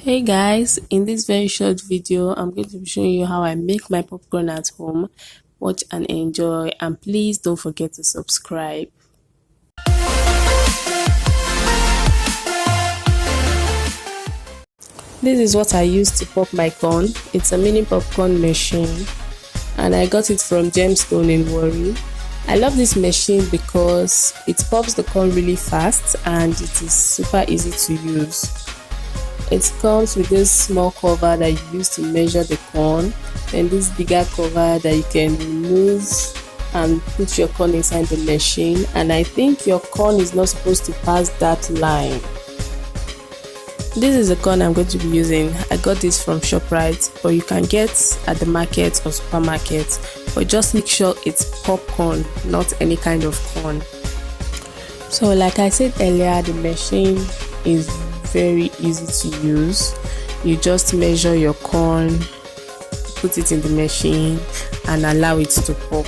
Hey guys, in this very short video I'm going to be showing you how I make my popcorn at home. Watch and enjoy, and please don't forget to subscribe. This is what I use to pop my corn. It's a mini popcorn machine and I got it from Gemstone in Warri. I love this machine because it pops the corn really fast and it is super easy to use. It comes with this small cover that you use to measure the corn, and this bigger cover that you can remove and put your corn inside the machine. And I think your corn is not supposed to pass that line. This is the corn I'm going to be using. I got this from ShopRite, but you can get at the market or supermarket, but just make sure it's popcorn, not any kind of corn. So like I said earlier, the machine is very easy to use. You just measure your corn, put it in the machine and allow it to pop.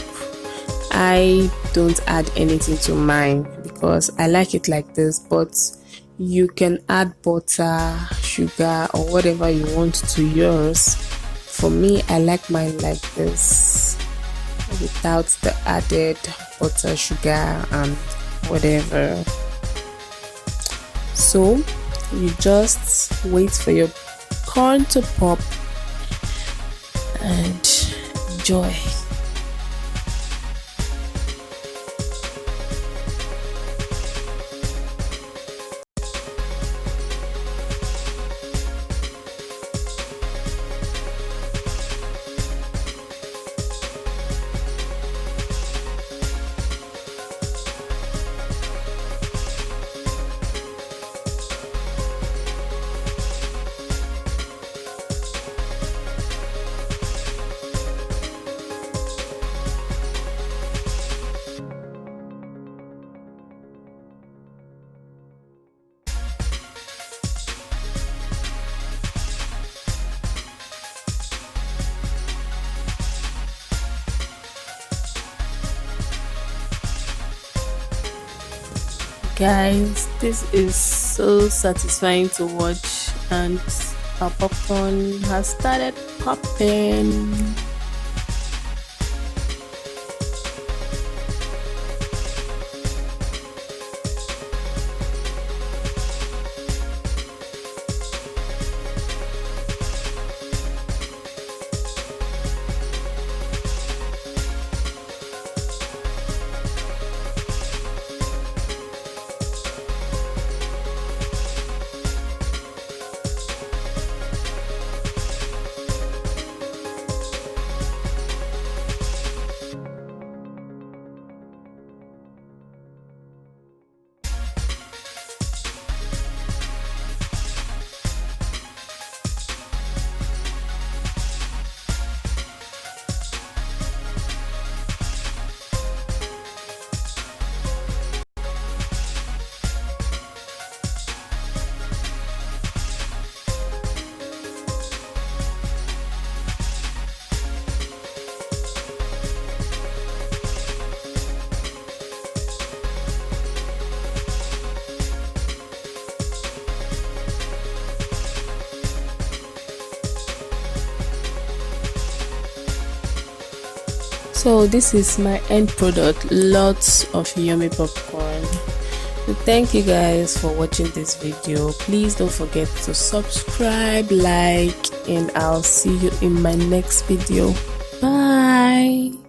I don't add anything to mine because I like it like this, but you can add butter, sugar or whatever you want to yours. For me, I like mine like this without the added butter, sugar and whatever. So you just wait for your corn to pop and enjoy. Guys, this is so satisfying to watch, and our popcorn has started popping. So this is my end product. Lots of yummy popcorn. So thank you guys for watching this video. Please don't forget to subscribe, like, and I'll see you in my next video. Bye.